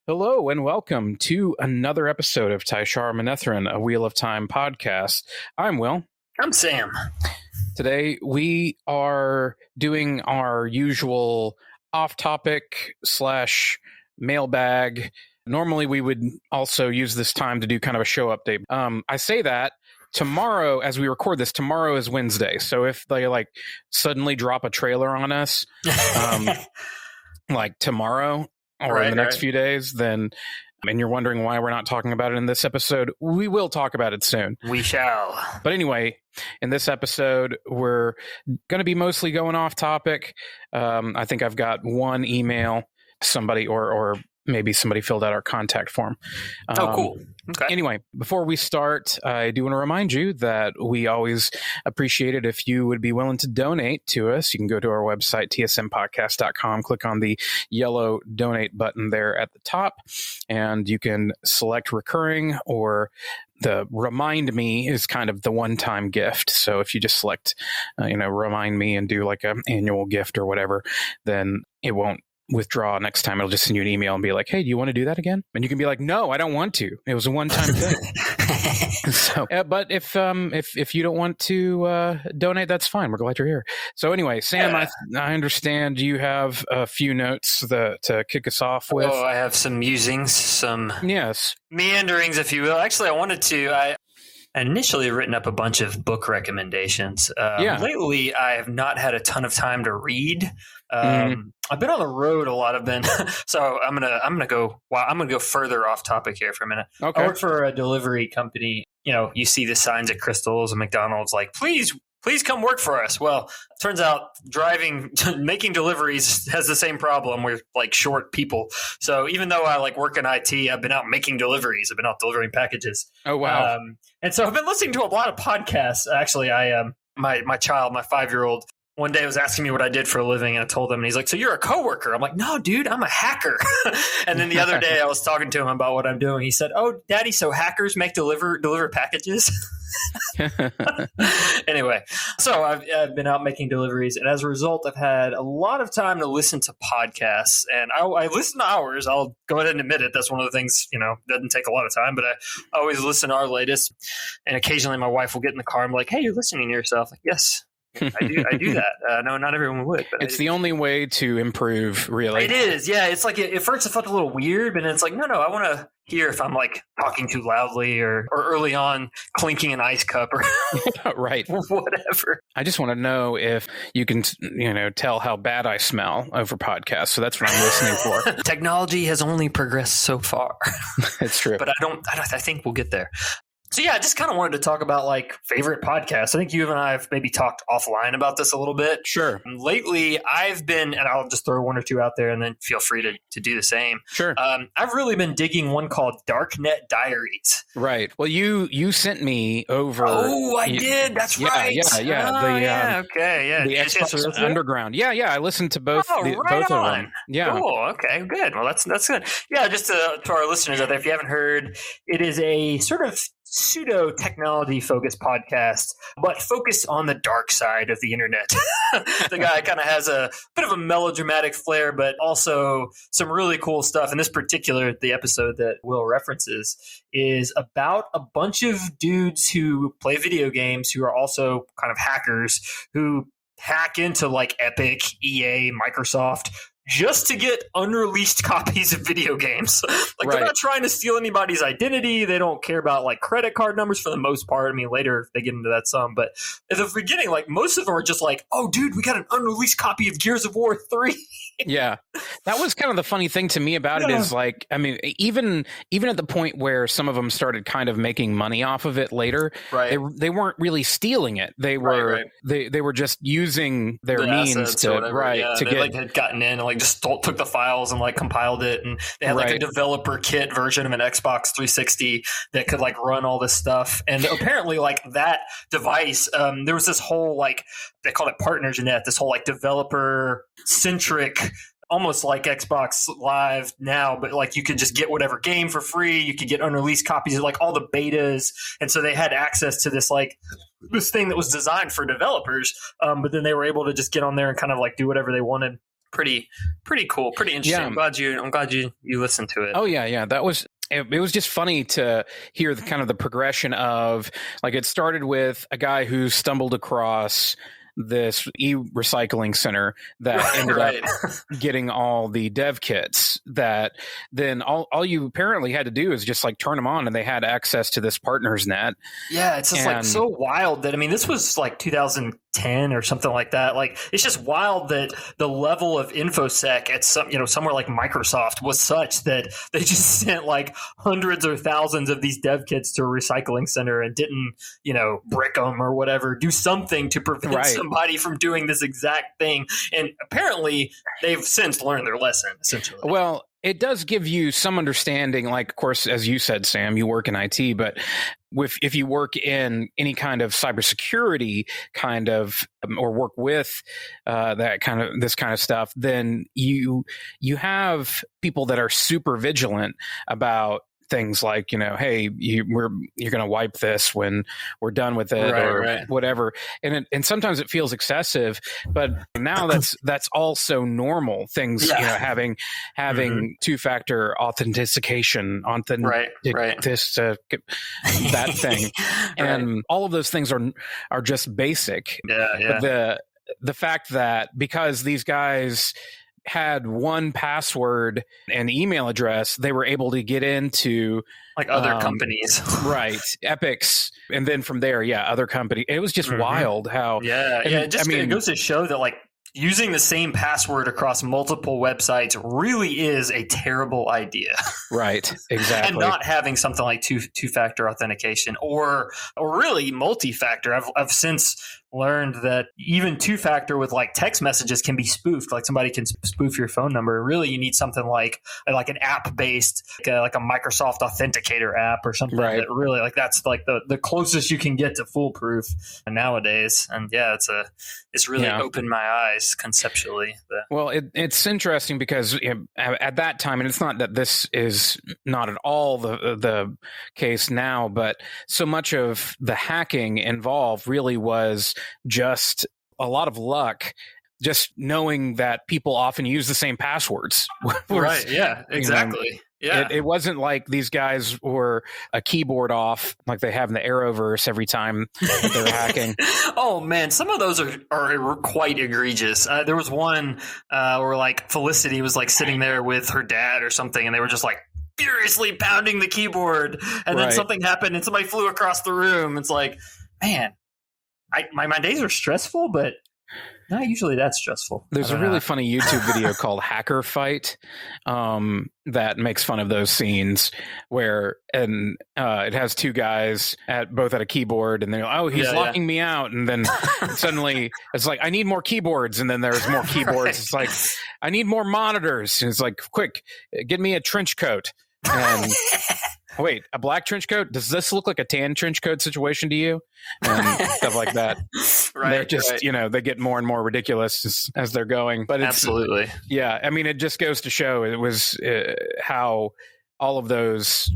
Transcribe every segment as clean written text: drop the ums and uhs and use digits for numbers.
Hello and welcome to another episode of Tai'Shar Manethrin, a Wheel of Time podcast. I'm Will. I'm Sam. Today we are doing our usual off-topic / mailbag. Normally we would also use this time to do kind of a show update. I say that tomorrow, as we record this, tomorrow is Wednesday. So if they suddenly drop a trailer on us, like tomorrow, or in the next few days, then, and you're wondering why we're not talking about it in this episode, we will talk about it soon. We shall. But anyway, in this episode, we're going to be mostly going off topic. I think I've got one email, somebody or maybe somebody filled out our contact form. Cool. Okay. Anyway, before we start, I do want to remind you that we always appreciate it if you would be willing to donate to us. You can go to our website, tsmpodcast.com, click on the yellow donate button there at the top, and you can select recurring, or the remind me is kind of the one-time gift. So if you just select, remind me and do like an annual gift or whatever, then it won't withdraw next time. It'll just send you an email and be like, hey, do you want to do that again? And you can be like, no, I don't want to. It was a one-time thing. So, but if you don't want to donate, that's fine. We're glad you're here. So anyway, Sam, I understand you have a few notes to kick us off with. Oh, I have some musings, some meanderings, if you will. Actually, I initially written up a bunch of book recommendations. Lately, I have not had a ton of time to read. I've been on the road a lot. So I'm gonna go further off topic here for a minute. Okay. I work for a delivery company. You see the signs at Crystals and McDonald's like, please come work for us. Well, turns out making deliveries has the same problem. We're like short people. So even though I work in IT, I've been out making deliveries. I've been out delivering packages. Oh, wow. And so I've been listening to a lot of podcasts. Actually, my child, my 5-year-old, one day was asking me what I did for a living, and I told him, and he's like, so you're a coworker? I'm like, no, dude, I'm a hacker. And then the other day I was talking to him about what I'm doing. He said, oh, Daddy, so hackers deliver packages? Anyway, so I've been out making deliveries, and as a result, I've had a lot of time to listen to podcasts, and I listen to ours. I'll go ahead and admit it. That's one of the things, doesn't take a lot of time, but I always listen to our latest, and occasionally my wife will get in the car and be like, hey, you're listening to yourself. Like, yes. I do that. No, not everyone would. But it's the only way to improve, really. It is, yeah. It's like at first it felt a little weird, but it's like, no, I want to hear if I'm talking too loudly or early on clinking an ice cup or right, whatever. I just want to know if you can, tell how bad I smell over podcasts. So that's what I'm listening for. Technology has only progressed so far. It's true, but I think we'll get there. So yeah, I just kind of wanted to talk about favorite podcasts. I think you and I have maybe talked offline about this a little bit. Sure. Lately, I've been, and I'll just throw one or two out there and then feel free to do the same. Sure. I've really been digging one called Darknet Diaries. Right. Well, you sent me over. Oh, I did. That's right. Yeah. Okay. Yeah. The Xbox Underground. Yeah. I listened to both. Both of them. Yeah. Cool. Okay. Good. Well, that's good. Yeah. Just to our listeners out there, if you haven't heard, it is a sort of pseudo technology focused podcast, but focused on the dark side of the internet. The guy kind of has a bit of a melodramatic flair, but also some really cool stuff. And this particular, the episode that Will references, is about a bunch of dudes who play video games who are also kind of hackers who hack into Epic, EA, Microsoft, just to get unreleased copies of video games. They're not trying to steal anybody's identity. They don't care about credit card numbers for the most part. I mean, later they get into that some, but at the beginning, most of them are just oh, dude, we got an unreleased copy of Gears of War 3. Yeah. That was kind of the funny thing to me about it is even at the point where some of them started kind of making money off of it later, right. They weren't really stealing it. They were they were just using their means to they had gotten in and just took the files and compiled it, and they had a developer kit version of an Xbox 360 that could run all this stuff. And apparently that device, there was this whole they called it PartnersNet, this whole developer centric, almost like Xbox Live now, but you could just get whatever game for free. You could get unreleased copies of all the betas, and so they had access to this this thing that was designed for developers. But then they were able to just get on there and kind of do whatever they wanted. pretty cool, pretty interesting. Yeah. I'm glad you listened to it. Oh yeah. That was. It was just funny to hear the kind of the progression of, like, it started with a guy who stumbled across this e-recycling center that ended up getting all the dev kits, that then all you apparently had to do is just like turn them on and they had access to this partners net. Yeah, it's just like so wild that, I mean, this was like 2010 or something like that. Like, it's just wild that the level of InfoSec at somewhere like Microsoft was such that they just sent like hundreds or thousands of these dev kits to a recycling center and didn't, brick them or whatever, do something to prevent somebody from doing this exact thing. And apparently they've since learned their lesson, essentially. Well, it does give you some understanding, like, of course, as you said, Sam, you work in IT, but if you work in any kind of cybersecurity kind of, or work with this kind of stuff, then you have people that are super vigilant about things like, hey, you're going to wipe this when we're done with it, whatever. And sometimes it feels excessive, but now that's also normal things, having two-factor authentication, this, that thing. And all of those things are just basic. Yeah. But the fact that because these guys had one password and email address, they were able to get into like other companies, right? Epics, and then from there, other company. It was just wild how, it goes to show that like using the same password across multiple websites really is a terrible idea. Right, exactly. And not having something like two-factor authentication or really multi-factor. I've since learned that even two-factor with like text messages can be spoofed. Like somebody can spoof your phone number. Really, you need something like an app-based, like a Microsoft Authenticator app or something. Right. That really, like, that's like the closest you can get to foolproof nowadays. And it's really opened my eyes conceptually. Well, it's interesting because at that time, and it's not that this is not at all the case now, but so much of the hacking involved really was just a lot of luck, just knowing that people often use the same passwords. Right. Yeah, exactly. Yeah. It wasn't like these guys were a keyboard off like they have in the Arrowverse every time that they're hacking. Oh, man. Some of those are quite egregious. There was one where like Felicity was like sitting there with her dad or something, and they were just like furiously pounding the keyboard. And then something happened and somebody flew across the room. It's like, man, my days are stressful, but not usually that stressful. There's a really funny YouTube video called Hacker Fight that makes fun of those scenes where it has two guys both at a keyboard, and they're like, oh, he's locking me out. And then suddenly it's like, I need more keyboards. And then there's more keyboards. It's like, I need more monitors. And it's like, quick, get me a trench coat. And wait, a black trench coat? Does this look like a tan trench coat situation to you? And stuff like that. They're just, they get more and more ridiculous as they're going. But it's, absolutely. Yeah. I mean, it just goes to show it was how all of those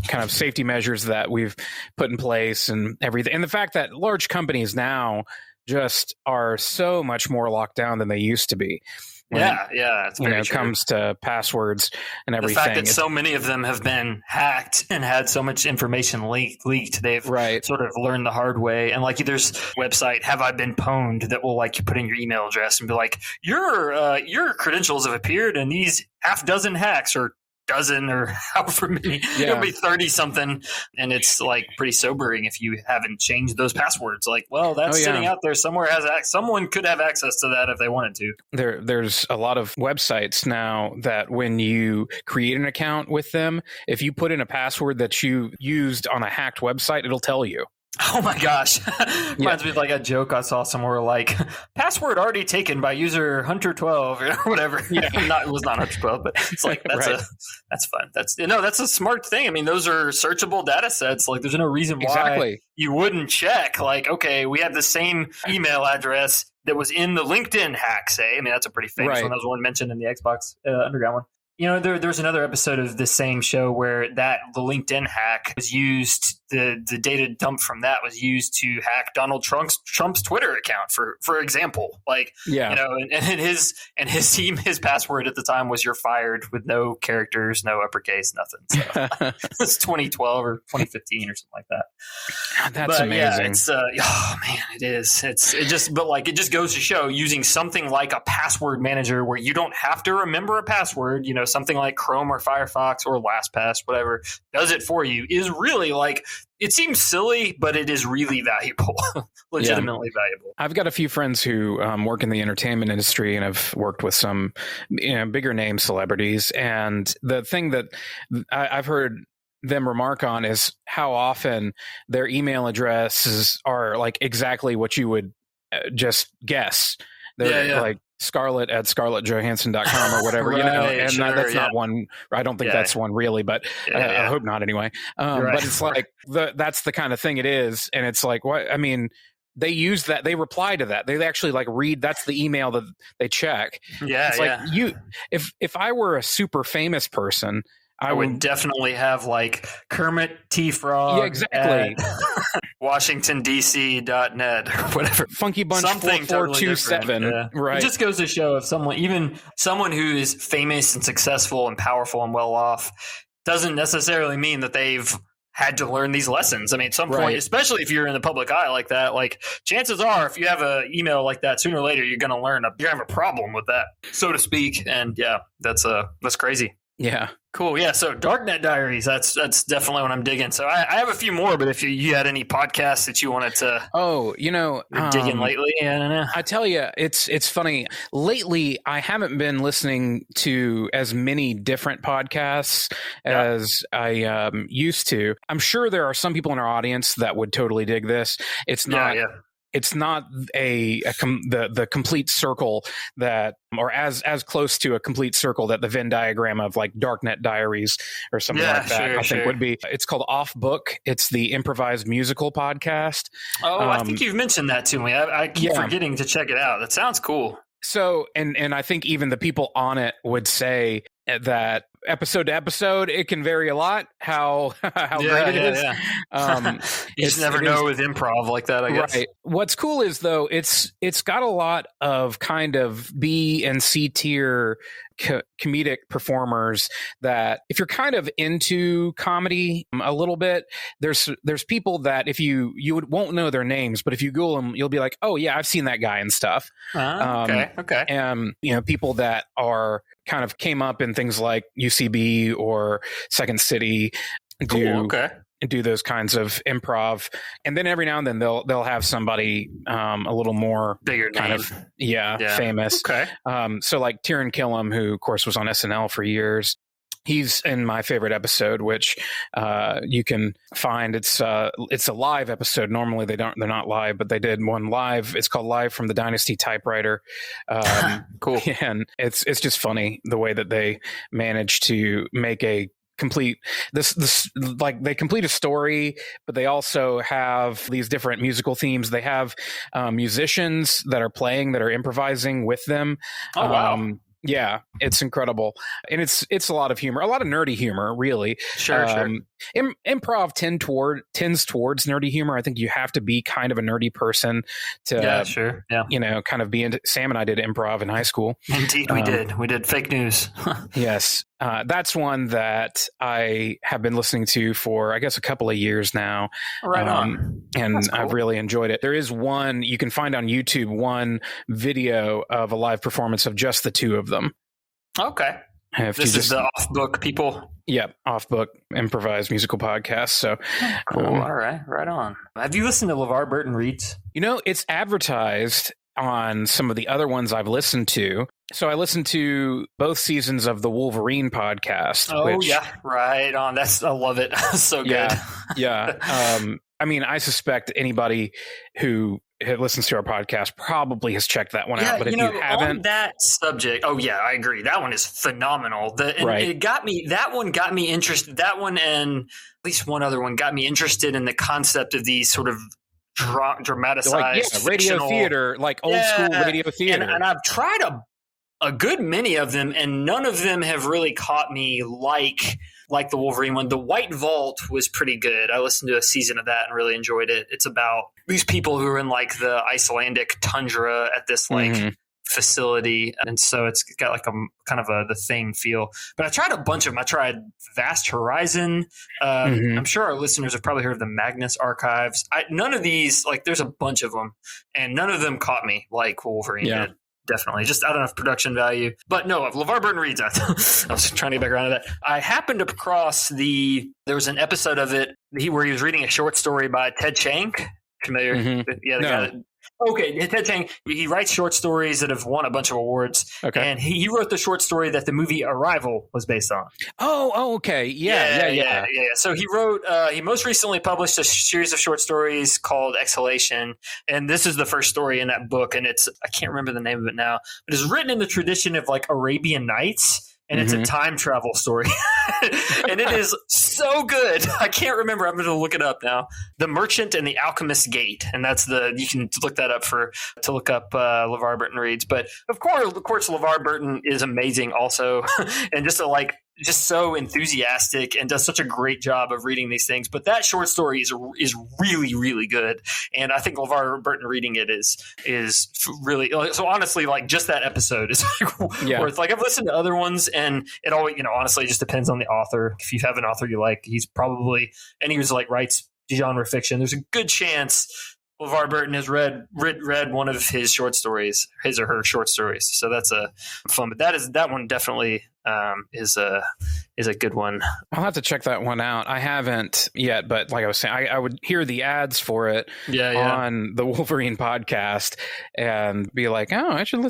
kind of safety measures that we've put in place and everything. And the fact that large companies now just are so much more locked down than they used to be. When it comes to passwords and everything. The fact that so many of them have been hacked and had so much information leaked, they've sort of learned the hard way. And like, there's website, Have I Been Pwned, that will like, you put in your email address and be like, your credentials have appeared in these half dozen hacks or dozen or however many. It'll be 30 something, and it's like pretty sobering if you haven't changed those passwords. Like, well, that's sitting out there somewhere. Someone could have access to that if they wanted to. There's a lot of websites now that when you create an account with them, if you put in a password that you used on a hacked website, it'll tell you. Oh my gosh. Reminds me of like a joke I saw somewhere, like, password already taken by user Hunter12 or whatever. It was not Hunter12, but it's like, that's fun. That's a smart thing. I mean, those are searchable data sets. Like, there's no reason why you wouldn't check. Like, okay, we have the same email address that was in the LinkedIn hack, say. I mean, that's a pretty famous one. That was one mentioned in the Xbox Underground one. There's another episode of this same show where the LinkedIn hack was used. The data dumped from that was used to hack Donald Trump's Twitter account, for example. And his team, his password at the time was "you're fired" with no characters, no uppercase, nothing. So it's 2012 or 2015 or something like that. That's amazing. It is. It just goes to show using something like a password manager where you don't have to remember a password. Something like Chrome or Firefox or LastPass, whatever does it for you, is really it seems silly, but it is really valuable, legitimately valuable. I've got a few friends who work in the entertainment industry and have worked with some bigger name celebrities. And the thing that I've heard them remark on is how often their email addresses are exactly what you would just guess. They're like Scarlett at scarlettjohansson.com or whatever, and that's not one. I don't think that's one really, but I hope not anyway. But it's that's the kind of thing it is. And it's like, what? I mean, they use that. They reply to that. They actually read. That's the email that they check. Yeah. It's if I were a super famous person, I would definitely have Kermit T. Frog. Yeah, exactly. WashingtonDC.net or whatever. Funky Bunch 4427. Totally right. It just goes to show if someone who is famous and successful and powerful and well off doesn't necessarily mean that they've had to learn these lessons. I mean, at some point, especially if you're in the public eye like that, chances are if you have an email like that, sooner or later, you're going to learn you're going to have a problem with that, so to speak. And that's crazy. Yeah. Cool. Yeah. So Darknet Diaries, that's definitely what I'm digging. So I have a few more, but if you had any podcasts that you wanted to dig in lately, I don't know. I tell you, it's funny. Lately, I haven't been listening to as many different podcasts as I used to. I'm sure there are some people in our audience that would totally dig this. It's not. Yeah. It's not the complete circle that, or as close to a complete circle that the Venn diagram of Darknet Diaries or something like that I think would be. It's called Off Book. It's the improvised musical podcast. Oh, I think you've mentioned that to me. I keep forgetting to check it out. That sounds cool. So, and I think even the people on it would say that episode to episode, it can vary a lot how great it is. Yeah. You just never know with improv like that, I guess. Right. What's cool is, though, it's got a lot of kind of B and C tier comedic performers that if you're kind of into comedy a little bit, there's people that if you won't know their names, but if you Google them, you'll be like, oh yeah, I've seen that guy and stuff. Okay. And people that are kind of came up in things like UCB or Second City do those kinds of improv, and then every now and then they'll have somebody a little more bigger kind name. Famous. Okay. So like Tieran Killam, who of course was on SNL for years. He's in my favorite episode, which you can find. It's a live episode. Normally they're not live, but they did one live. It's called Live from the Dynasty Typewriter. Cool. And it's just funny the way that they managed to make a complete they complete a story, but they also have these different musical themes. They have musicians that are playing, that are improvising with them. Oh wow. Yeah, it's incredible. And it's a lot of humor, a lot of nerdy humor, really. Sure. Improv tends towards nerdy humor. I think you have to be kind of a nerdy person to, kind of be into. Sam and I did improv in high school. Indeed, we did. We did fake news. Yes. That's one that I have been listening to for, I guess, a couple of years now. Right on. And cool. I've really enjoyed it. There is one, you can find on YouTube, one video of a live performance of just the two of them. Okay. This is the Off Book people? Yep. Off Book improvised musical podcast. So cool. All right. Right on. Have you listened to LeVar Burton Reads? It's advertised on some of the other ones I've listened to. So I listened to both seasons of the Wolverine podcast. Oh, yeah. Right on. I love it. So good. Yeah. I suspect anybody who listens to our podcast probably has checked that one out. But if you haven't, on that subject, oh yeah, I agree. That one is phenomenal. It got me. That one got me interested. That one and at least one other one got me interested in the concept of these sort of dramatized radio theater, like old school radio theater. And I've tried a good many of them, and none of them have really caught me like the Wolverine one. The White Vault was pretty good. I listened to a season of that and really enjoyed it. It's about these people who are in like the Icelandic tundra at this like facility, and so it's got like a kind of the Thing feel. But I tried a bunch of them. I tried Vast Horizon. I'm sure our listeners have probably heard of the Magnus Archives. None of these, like, there's a bunch of them, and none of them caught me like Wolverine did. Definitely. Just I don't have production value. But no, LeVar Burton reads. I was trying to get back around to that. I happened across there was an episode of it where he was reading a short story by Ted Chiang. Familiar? Yeah, the guy that, okay, Ted Chiang. He writes short stories that have won a bunch of awards. Okay. And he wrote the short story that the movie Arrival was based on. Oh, okay. Yeah. So he wrote, he most recently published a series of short stories called Exhalation. And this is the first story in that book. And I can't remember the name of it now, but it's written in the tradition of like Arabian Nights. And it's a time travel story. And it is so good. I can't remember. I'm going to look it up now. The Merchant and the Alchemist's Gate. And you can look that up to look up LeVar Burton reads. But of course, LeVar Burton is amazing also. And just so enthusiastic and does such a great job of reading these things. But that short story is really, really good. And I think LeVar Burton reading it is really, so honestly, like just that episode is worth, like I've listened to other ones and it always, honestly, it just depends on the author. If you have an author you like, he was like writes genre fiction. There's a good chance LeVar Burton has read one of his short stories, his or her short stories. So that's a fun, but that one definitely is a good one. I'll have to check that one out. I haven't yet, but like I was saying, I would hear the ads for it on the Wolverine podcast and be like, oh, I should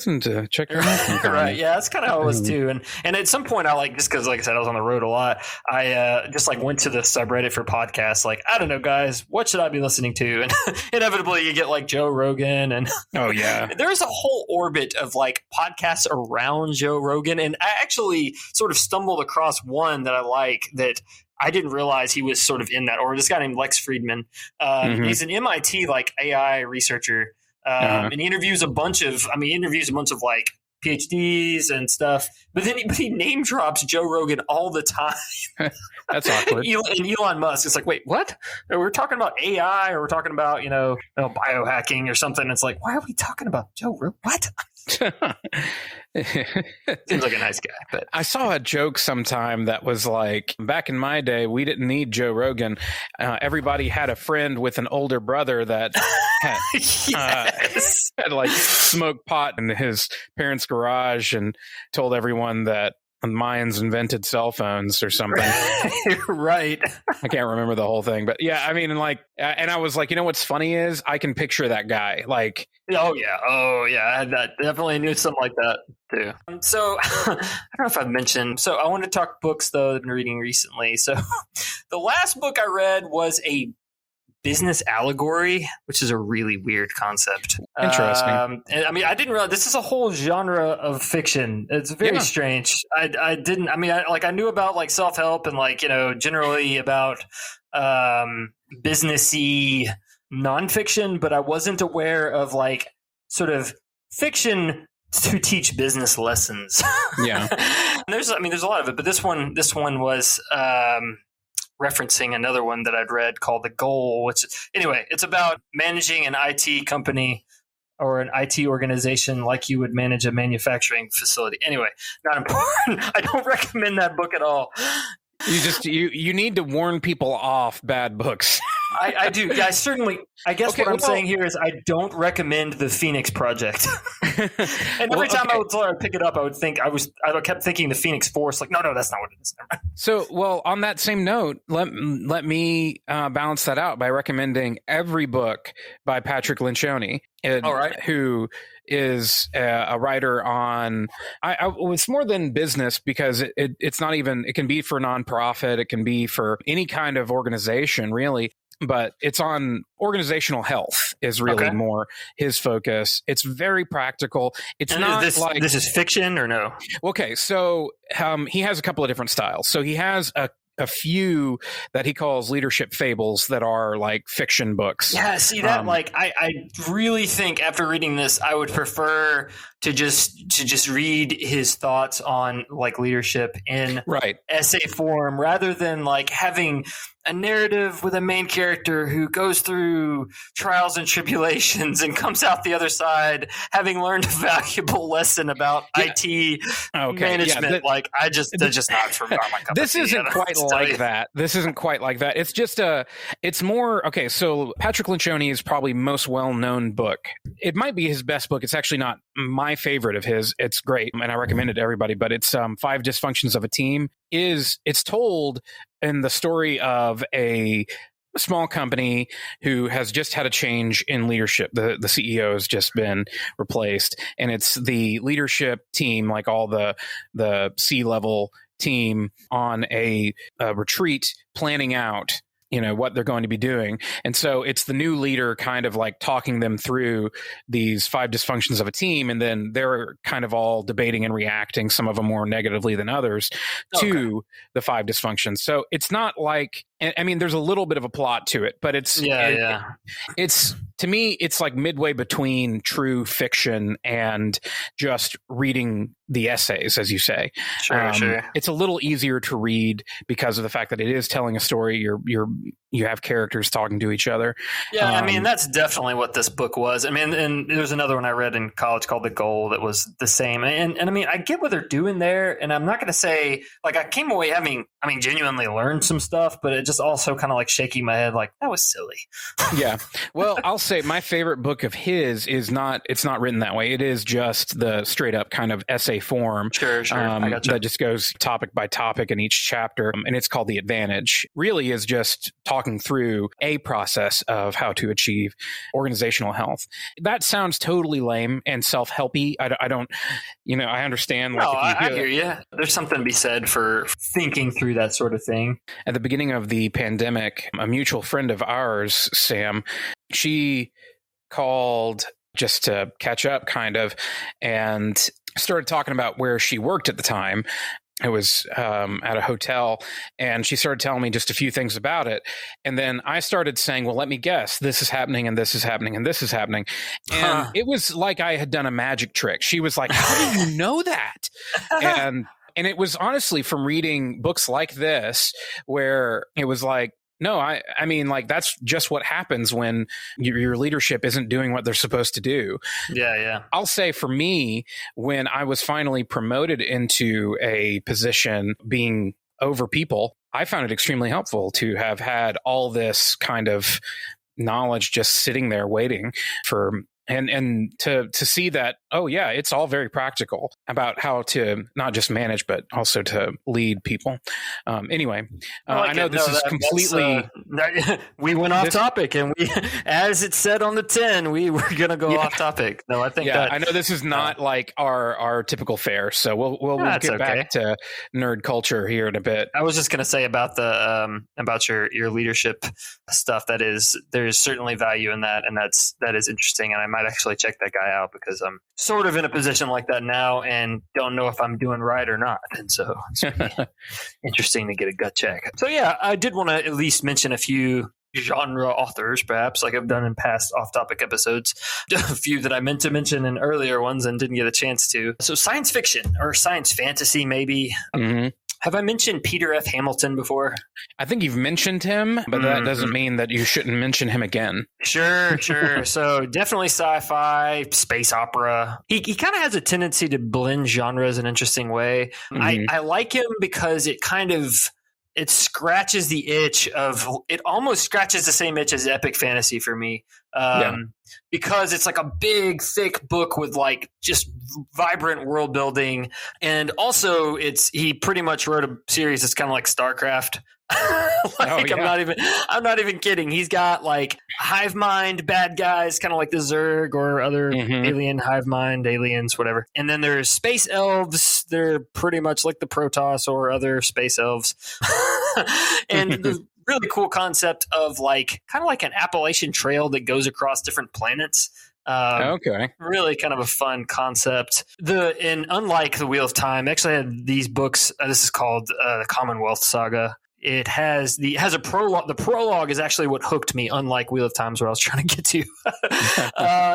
check it out. Right. Yeah, that's kind of how it was too. And at some point just because like I said, I was on the road a lot, I just like went to the subreddit for podcasts. Like, I don't know, guys, what should I be listening to? And inevitably you get like Joe Rogan and there's a whole orbit of like podcasts around Joe Rogan. And I actually sort of stumbled across one that I like that I didn't realize he was sort of in that order. This guy named Lex Friedman. He's an MIT like AI researcher, and he interviews a bunch of like PhDs and stuff. But then he name drops Joe Rogan all the time. That's awkward. And Elon Musk. It's like, wait, what? We're talking about AI, or we're talking about biohacking or something. It's like, why are we talking about Joe Rogan? What? Seems like a nice guy. But I saw a joke sometime that was like, back in my day, we didn't need Joe Rogan. Everybody had a friend with an older brother that had like smoked pot in his parents' garage and told everyone that Mayans invented cell phones or something. Right. I can't remember the whole thing, but yeah, I mean, like, and I was like, what's funny is I can picture that guy. Like, oh yeah, I had that. Definitely knew something like that too. So I don't know if I've mentioned. So I want to talk books though that I've been reading recently. So the last book I read was a business allegory, which is a really weird concept. Interesting. And I mean, I didn't realize this is a whole genre of fiction. It's very strange. I didn't. I mean, I knew about like self-help and like generally about businessy nonfiction, but I wasn't aware of like sort of fiction to teach business lessons. Yeah. There's a lot of it, but this one was referencing another one that I'd read called The Goal, which anyway, it's about managing an IT company or an IT organization like you would manage a manufacturing facility. Anyway, not important. I don't recommend that book at all. You need to warn people off bad books. I do. Yeah, I guess what I'm saying here is I don't recommend the Phoenix Project. And every time I would pick it up, I kept thinking the Phoenix Force. Like, no, that's not what it is. So, well, on that same note, let me balance that out by recommending every book by Patrick Lencioni, who is a writer on. It's more than business because it's not even. It can be for nonprofit. It can be for any kind of organization, really. But it's on organizational health is really more his focus. It's very practical. It's not this is fiction or no? Okay, so he has a couple of different styles. So he has a few that he calls leadership fables that are like fiction books. Yeah, see that I really think after reading this, I would prefer to just read his thoughts on like leadership in essay form, rather than like having a narrative with a main character who goes through trials and tribulations and comes out the other side having learned a valuable lesson about IT management. That's just not for my cup This isn't quite like that. This isn't quite like that. It's just it's more, okay, so Patrick Lencioni's probably most well-known book. It might be his best book. It's actually not my favorite of his. It's great, and I recommend it to everybody, but it's Five Dysfunctions of a Team. It's told in the story of a small company who has just had a change in leadership. The CEO has just been replaced, and it's the leadership team, like all the C-level team, on a retreat planning out what they're going to be doing. And so it's the new leader kind of like talking them through these five dysfunctions of a team. And then they're kind of all debating and reacting, some of them more negatively than others, to the five dysfunctions. So it's not like, I mean, there's a little bit of a plot to it, but it's, it's, to me, it's like midway between true fiction and just reading the essays, as you say. Sure. It's a little easier to read because of the fact that it is telling a story. You have characters talking to each other. Yeah, I mean, that's definitely what this book was. I mean, and there was another one I read in college called The Goal that was the same. And I mean, I get what they're doing there. And I'm not going to say, like, I came away having, genuinely learned some stuff, but it just also kind of like shaking my head like, that was silly. Yeah. Well, I'll say my favorite book of his it's not written that way. It is just the straight up kind of essay form. Sure. I gotcha. That just goes topic by topic in each chapter. And it's called The Advantage. Really is just talking through a process of how to achieve organizational health. That sounds totally lame and self-helpy. I don't, I understand. No, I hear you. There's something to be said for thinking through that sort of thing. At the beginning of the pandemic, a mutual friend of ours, Sam, she called just to catch up kind of, and started talking about where she worked at the time. It was at a hotel, and she started telling me just a few things about it. And then I started saying, well, let me guess, this is happening, and this is happening, and this is happening. And it was like I had done a magic trick. She was like, how do you know that? And it was honestly from reading books like this, where it was like, no, I mean, like, that's just what happens when your leadership isn't doing what they're supposed to do. Yeah. I'll say for me, when I was finally promoted into a position being over people, I found it extremely helpful to have had all this kind of knowledge just sitting there waiting for, and to see that, oh yeah, it's all very practical about how to not just manage, but also to lead people. Anyway, I know this is completely... we went off topic, and we, as it said on the tin, we were going to go off topic. No, I think I know this is not like our typical fare, so we'll get back to nerd culture here in a bit. I was just going to say about the about your leadership stuff. There's certainly value in that, and that is interesting, and I might actually check that guy out because I'm sort of in a position like that now and don't know if I'm doing right or not. And so it's interesting to get a gut check. So yeah, I did want to at least mention a few genre authors, perhaps, like I've done in past off-topic episodes. A few that I meant to mention in earlier ones and didn't get a chance to. So science fiction or science fantasy, maybe. Mm-hmm. Have I mentioned Peter F. Hamilton before? I think you've mentioned him, but that doesn't mean that you shouldn't mention him again. Sure. So definitely sci-fi, space opera. He kind of has a tendency to blend genres in an interesting way. Mm-hmm. I like him because it scratches the itch of, it almost scratches the same itch as epic fantasy for me. Because it's like a big, thick book with like just vibrant world building. And also he pretty much wrote a series that's kind of like StarCraft. I'm not even kidding. He's got like hive mind bad guys, kind of like the Zerg or other alien hive mind aliens, whatever. And then there's space elves. They're pretty much like the Protoss or other space elves. And the really cool concept of like kind of like an Appalachian Trail that goes across different planets. Really kind of a fun concept. And unlike the Wheel of Time, actually I had these books. This is called the Commonwealth Saga. It has a prologue. The prologue is actually what hooked me, unlike Wheel of Times, where I was trying to get to.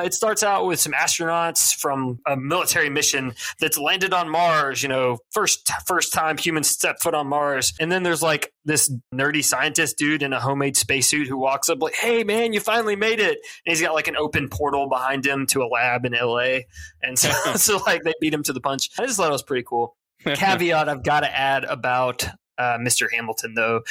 It starts out with some astronauts from a military mission that's landed on Mars. First time humans step foot on Mars, and then there's like this nerdy scientist dude in a homemade spacesuit who walks up like, "Hey, man, you finally made it!" And he's got like an open portal behind him to a lab in LA, and so like they beat him to the punch. I just thought it was pretty cool. Caveat I've got to add about Mr. Hamilton, though.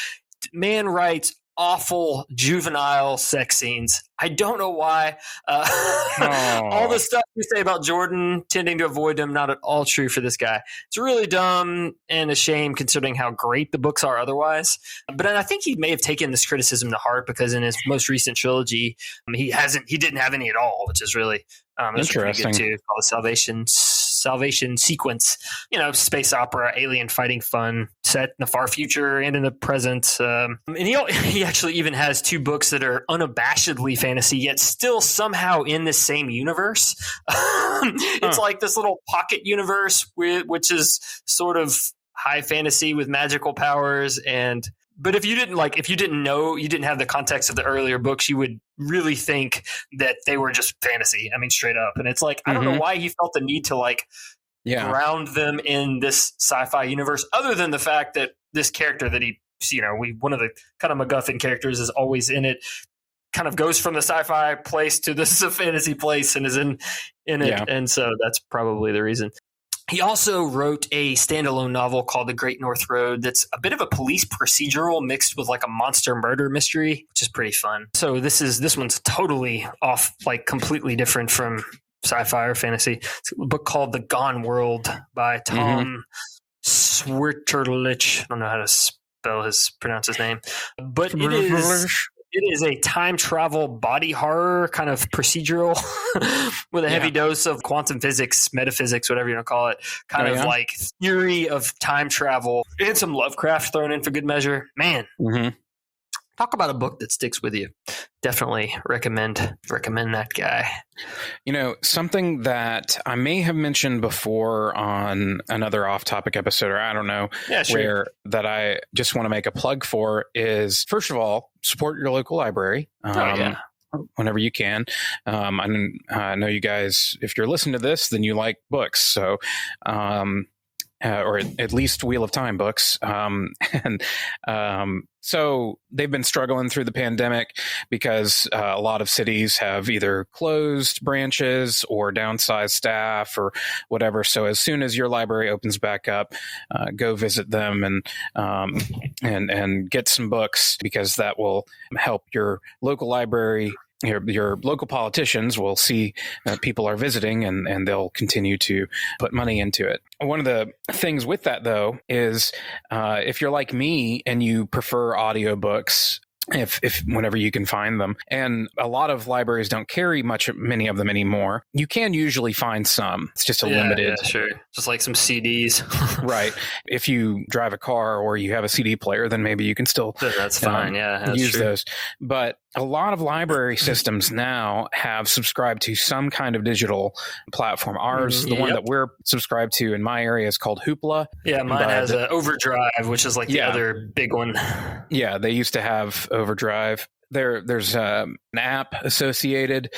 Man writes awful juvenile sex scenes. I don't know why. All the stuff you say about Jordan tending to avoid them, not at all true for this guy. It's really dumb and a shame considering how great the books are otherwise. But I think he may have taken this criticism to heart because in his most recent trilogy, he didn't have any at all, which is really interesting too. Called Salvation Sequence, space opera, alien fighting fun, set in the far future and in the present. And he actually even has 2 books that are unabashedly fantasy, yet still somehow in the same universe. It's like this little pocket universe, which is sort of high fantasy with magical powers. But if you didn't know, you didn't have the context of the earlier books, you would really think that they were just fantasy. I mean, straight up. And it's like, I don't know why he felt the need to ground them in this sci-fi universe, other than the fact that this character that one of the kind of MacGuffin characters is always in it, kind of goes from the sci-fi place to this is a fantasy place and is in it. Yeah. And so that's probably the reason. He also wrote a standalone novel called The Great North Road that's a bit of a police procedural mixed with like a monster murder mystery, which is pretty fun. So this one's totally off, like completely different from sci-fi or fantasy. It's a book called The Gone World by Tom Swierterlich. I don't know how to pronounce his name, but it is a time travel body horror kind of procedural with a heavy dose of quantum physics, metaphysics, whatever you want to call it, like theory of time travel and some Lovecraft thrown in for good measure. Man, talk about a book that sticks with you. Definitely recommend that guy. Something that I may have mentioned before on another off-topic episode, or I don't know, where that I just want to make a plug for is, first of all, support your local library. Whenever you can. I know you guys, if you're listening to this, then you like books. So, or at least Wheel of Time books. So they've been struggling through the pandemic because a lot of cities have either closed branches or downsized staff or whatever. So as soon as your library opens back up, go visit them and get some books, because that will help your local library. Your local politicians will see that people are visiting and they'll continue to put money into it. One of the things with that, though, is if you're like me and you prefer audiobooks, if whenever you can find them, and a lot of libraries don't carry many of them anymore, you can usually find some. It's just a limited. Yeah, sure. Just like some CDs. Right. If you drive a car or you have a CD player, then maybe you can still that's fine. That's use true. those. But a lot of library systems now have subscribed to some kind of digital platform. Ours, the one that we're subscribed to in my area, is called Hoopla. Yeah, mine has Overdrive, which is like the other big one. Yeah, they used to have Overdrive. There's an app associated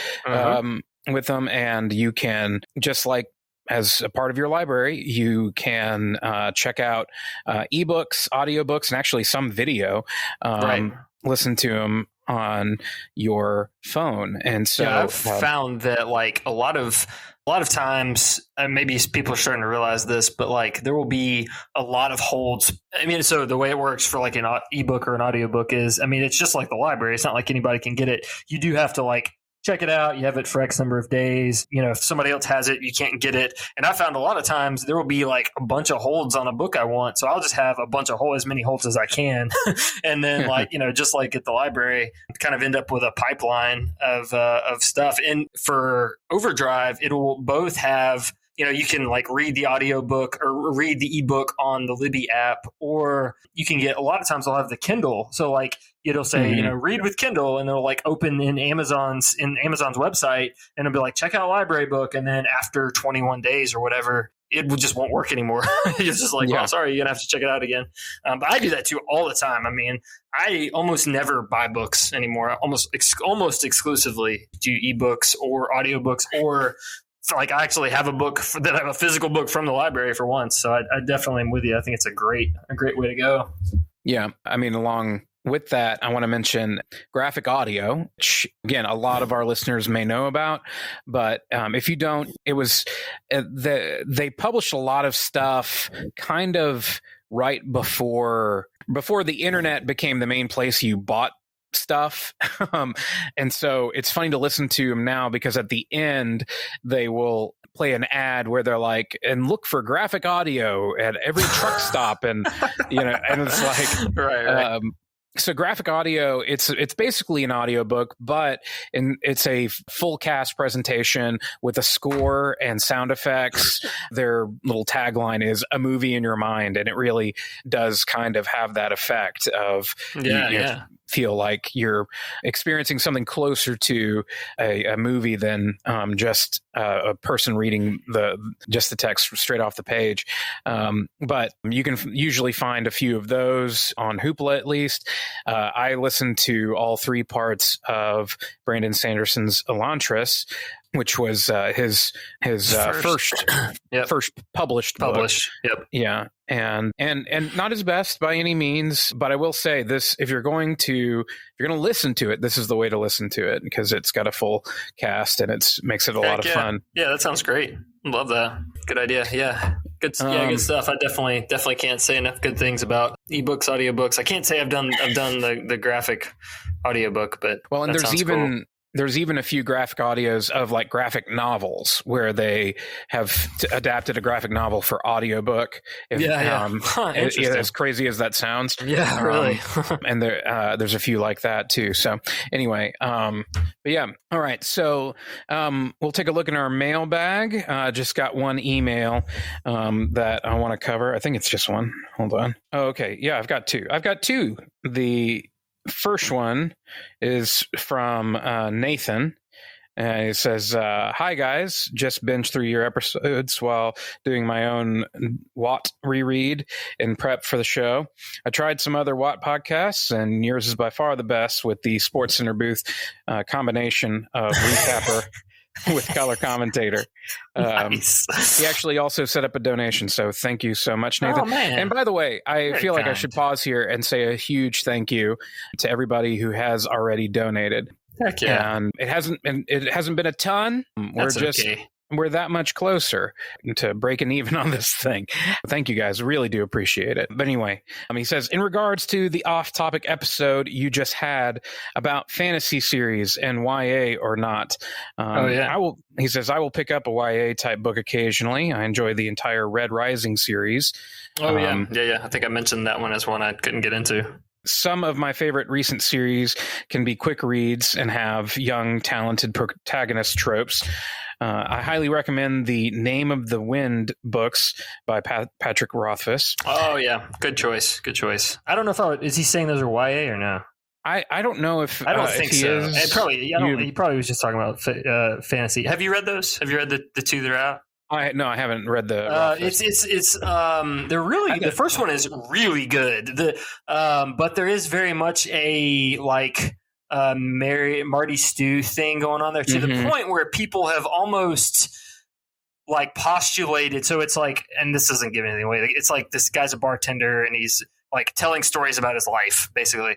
with them, and you can, just like as a part of your library, you can check out ebooks, audiobooks, and actually some video. Listen to them on your phone. And so I've found that like a lot of times, and maybe people are starting to realize this, but like there will be a lot of holds. I mean, so the way it works for like an ebook or an audiobook is, I mean, it's just like the library. It's not like anybody can get it. You do have to like check it out. You have it for X number of days. If somebody else has it, you can't get it. And I found a lot of times there will be like a bunch of holds on a book I want. So I'll just have a bunch of as many holds as I can. And then like, just like at the library, kind of end up with a pipeline of stuff. And for Overdrive, it will both have, you can like read the audiobook or read the ebook on the Libby app, or you can get, a lot of times they'll have the Kindle. So like it'll say, read with Kindle, and it'll like open in Amazon's website, and it'll be like, check out library book. And then after 21 days or whatever, it just won't work anymore. It's just like, well, sorry, you're gonna have to check it out again. But I do that too all the time. I mean, I almost never buy books anymore. Almost exclusively do ebooks or audiobooks, or like I actually have I have a physical book from the library for once. So I definitely am with you. I think it's a great way to go. Yeah, I mean, along with that, I want to mention graphic audio, which, again, a lot of our listeners may know about. But if you don't, it was they published a lot of stuff kind of right before the internet became the main place you bought stuff. And so it's funny to listen to them now, because at the end, they will play an ad where they're like, and look for graphic audio at every truck stop. And, and it's like, right. So graphic audio, it's basically an audiobook, but it's a full cast presentation with a score and sound effects. Their little tagline is "a movie in your mind," and it really does kind of have that effect of feel like you're experiencing something closer to a movie than just a person reading just the text straight off the page. But you can usually find a few of those on Hoopla, at least. I listened to all 3 parts of Brandon Sanderson's Elantris, which was his first published book. Yep. Yeah. And not his best by any means, but I will say this: if you're going to listen to it, this is the way to listen to it, because it's got a full cast and makes it a lot of fun. Yeah, that sounds great. Love that. Good idea. Yeah. Good stuff. I definitely can't say enough good things about ebooks, audiobooks. I can't say I've done the graphic audiobook, but and there's even a few graphic audios of like graphic novels where they have adapted a graphic novel for audiobook. As crazy as that sounds. Yeah, really. And there's a few like that too. So anyway, but yeah. All right. So we'll take a look in our mailbag. Just got one email that I want to cover. I think it's just one. Hold on. Oh, okay. Yeah, I've got two. The first one is from Nathan. He says, "Hi guys, just binged through your episodes while doing my own Watt reread in prep for the show. I tried some other Watt podcasts, and yours is by far the best, with the Sports Center booth combination of recapper with color commentator." Nice. He actually also set up a donation, so thank you so much, Nathan. Oh, man. And by the way, I feel like I should pause here and say a huge thank you to everybody who has already donated. Heck yeah. And it hasn't been a ton. We're that much closer to breaking even on this thing. Thank you guys. Really do appreciate it. But anyway, he says, in regards to the off-topic episode you just had about fantasy series and YA or not, he says, I will pick up a YA type book occasionally. I enjoy the entire Red Rising series. Oh, yeah. I think I mentioned that one as one I couldn't get into. Some of my favorite recent series can be quick reads and have young, talented protagonist tropes. I highly recommend the Name of the Wind books by Patrick Rothfuss. Oh, yeah. Good choice. I don't know is he saying those are YA or no? I don't know if I don't think he so. is. He probably was just talking about fantasy. Have you read those? Have you read the 2 that are out? I haven't read the. They're really the first one is really good. But there is very much a Marty Stew thing going on there to the point where people have almost like postulated. So it's like, and this doesn't give anything away. It's like this guy's a bartender and he's like telling stories about his life, basically.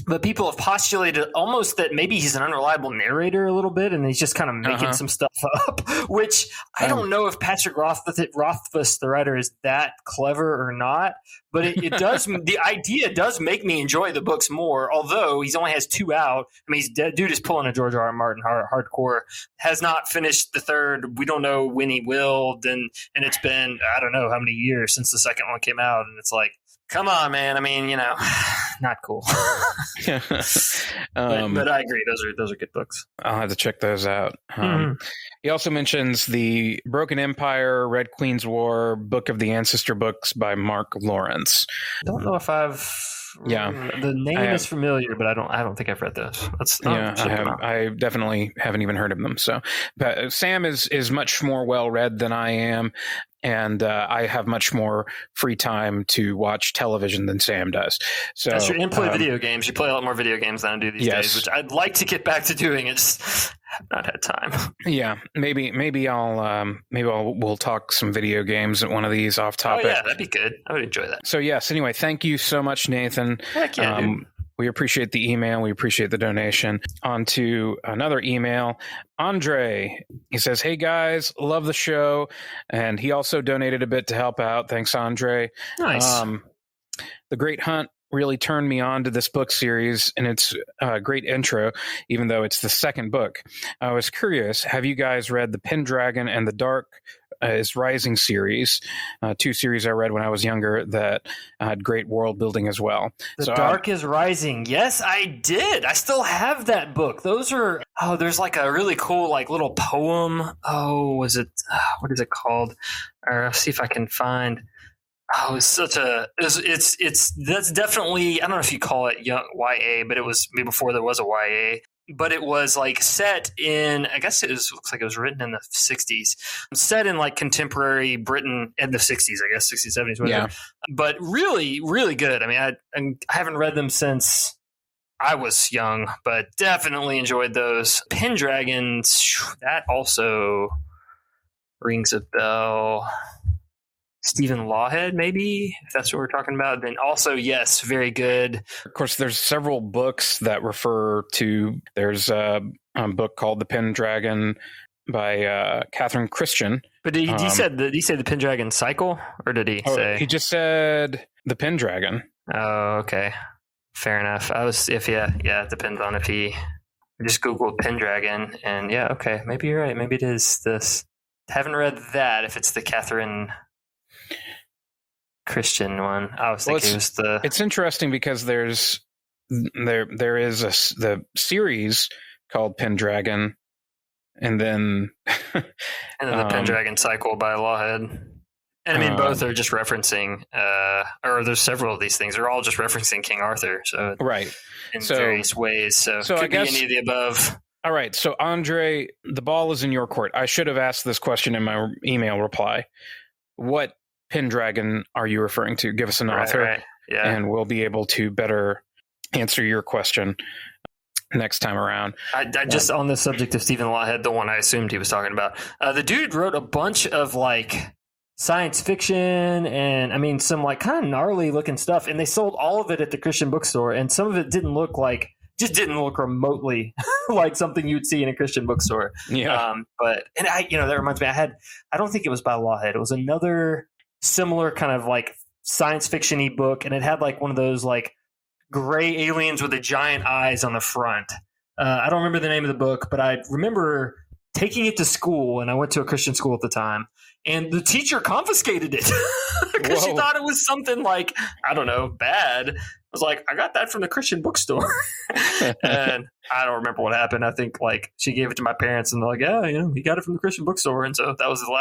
But people have postulated almost that maybe he's an unreliable narrator a little bit, and he's just kind of making some stuff up, which I don't know if Patrick Rothfuss, the writer, is that clever or not. But it does. The idea does make me enjoy the books more, although he only has 2 out. I mean, dude is pulling a George R. R. Martin hardcore. Has not finished the 3rd. We don't know when he will. And it's been, I don't know how many years since the 2nd one came out. And it's like, come on, man. I mean, not cool. But I agree. Those are good books. I'll have to check those out. He also mentions the Broken Empire, Red Queen's War, Book of the Ancestor books by Mark Lawrence. I don't know if I've Yeah, The name is familiar, but I don't think I've read those. I definitely haven't even heard of them. So, but Sam is much more well read than I am, and I have much more free time to watch television than Sam does. So, that's true. And play video games. You play a lot more video games than I do these days, which I'd like to get back to doing. It's have not had time. Yeah, maybe we'll talk some video games at one of these off topic. Oh yeah, that'd be good. I would enjoy that. So yes, anyway, thank you so much, Nathan. Heck yeah, dude. We appreciate the email. We appreciate the donation. On to another email. Andre, he says, "Hey guys, love the show," and he also donated a bit to help out. Thanks, Andre. Nice. The Great Hunt really turned me on to this book series, and it's a great intro, even though it's the second book. I was curious, have you guys read the Pendragon and the Dark is Rising series? Two series I read when I was younger that had great world building as well. The Dark is Rising. Yes, I did. I still have that book. Those are, there's like a really cool like little poem. What is it called? Or I'll see if I can find. It's that's definitely, I don't know if you call it young YA, but it was maybe before there was a YA, but it was like set in, I guess looks like it was written in the 60s, set in like contemporary Britain in the 60s, I guess 60s, 70s, whatever. Yeah. But really, really good. I mean, I haven't read them since I was young, but definitely enjoyed those. Pendragons, that also rings a bell. Stephen Lawhead, maybe, if that's what we're talking about. Then also, yes, very good. Of course, there's several books that refer to, there's a book called The Pendragon by Catherine Christian. But did he say the Pendragon Cycle, or did he say? He just said The Pendragon. Oh, okay. Fair enough. It depends on if he just Googled Pendragon, and yeah, okay, maybe you're right. Maybe it is this. Haven't read that, if it's the Catherine Christian one. I was thinking it was the. It's interesting because there is the series called Pendragon, and then the Pendragon Cycle by Lawhead. And I mean, both are just referencing, or there's several of these things. They're all just referencing King Arthur, so right in various ways. So I could guess, be any of the above. All right, so Andre, the ball is in your court. I should have asked this question in my email reply. What Pendragon are you referring to? Give us an author, right. Yeah. And we'll be able to better answer your question next time around. I just on the subject of Stephen Lawhead, the one I assumed he was talking about, the dude wrote a bunch of like science fiction and I mean some like kind of gnarly looking stuff, and they sold all of it at the Christian bookstore, and some of it didn't look remotely like something you'd see in a Christian bookstore. Yeah. That reminds me, I don't think it was by Lawhead. It was another similar kind of like science fiction-y book, and it had like one of those like gray aliens with the giant eyes on the front. I don't remember the name of the book, but I remember taking it to school, and I went to a Christian school at the time, and the teacher confiscated it because she thought it was something like, I don't know, bad. I was like, I got that from the Christian bookstore. And I don't remember what happened. I think like she gave it to my parents, and they're like, yeah, he got it from the Christian bookstore. And so that was the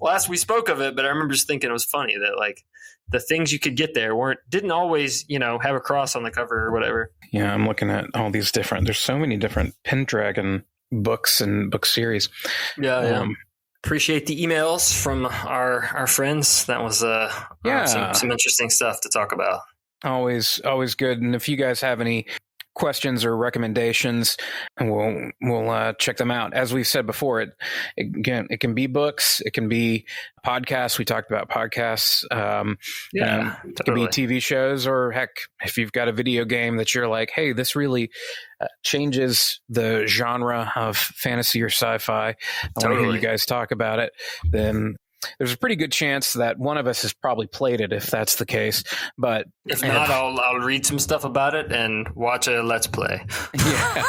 last we spoke of it. But I remember just thinking it was funny that like the things you could get there didn't always, have a cross on the cover or whatever. Yeah, I'm looking at all these there's so many different Pendragon books and book series. Yeah. Appreciate the emails from our friends. That was some interesting stuff to talk about. Always good. And if you guys have any questions or recommendations, we'll check them out. As we've said before, it can be books, it can be podcasts. We talked about podcasts. It can be TV shows, or heck, if you've got a video game that you're like, hey, this really changes the genre of fantasy or sci-fi. I want to hear you guys talk about it. Then there's a pretty good chance that one of us has probably played it, if that's the case. But if not, I'll read some stuff about it and watch a Let's Play. Yeah,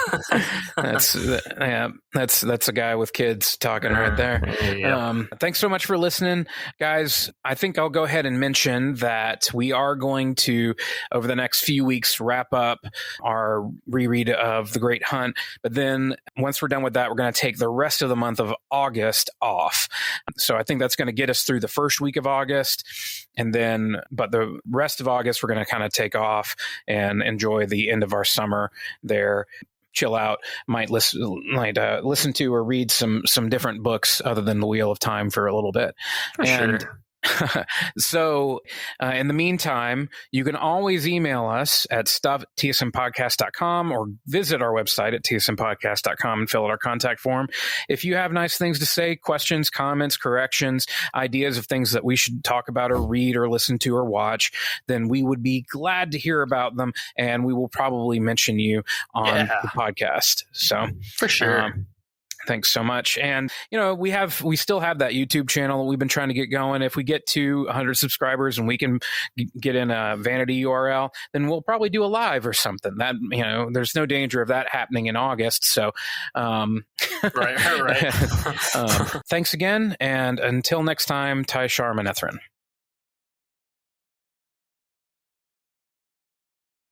that's a guy with kids talking right there. Yeah. Thanks so much for listening, guys. I think I'll go ahead and mention that we are going to, over the next few weeks, wrap up our reread of The Great Hunt. But then once we're done with that, we're going to take the rest of the month of August off. So I think that's going going to get us through the first week of August. And then, but the rest of August, we're going to kind of take off and enjoy the end of our summer there. Chill out, might listen to or read some different books other than The Wheel of Time for a little bit. For sure. So in the meantime, you can always email us at stuff@tsmpodcast.com or visit our website at tsmpodcast.com and fill out our contact form. If you have nice things to say, questions, comments, corrections, ideas of things that we should talk about or read or listen to or watch, then we would be glad to hear about them, and we will probably mention you on the podcast. So for sure. Thanks so much. And, we still have that YouTube channel that we've been trying to get going. If we get to 100 subscribers and we can get in a vanity URL, then we'll probably do a live or something. That, there's no danger of that happening in August. So, right. thanks again. And until next time, Tai'Shar Manethrin.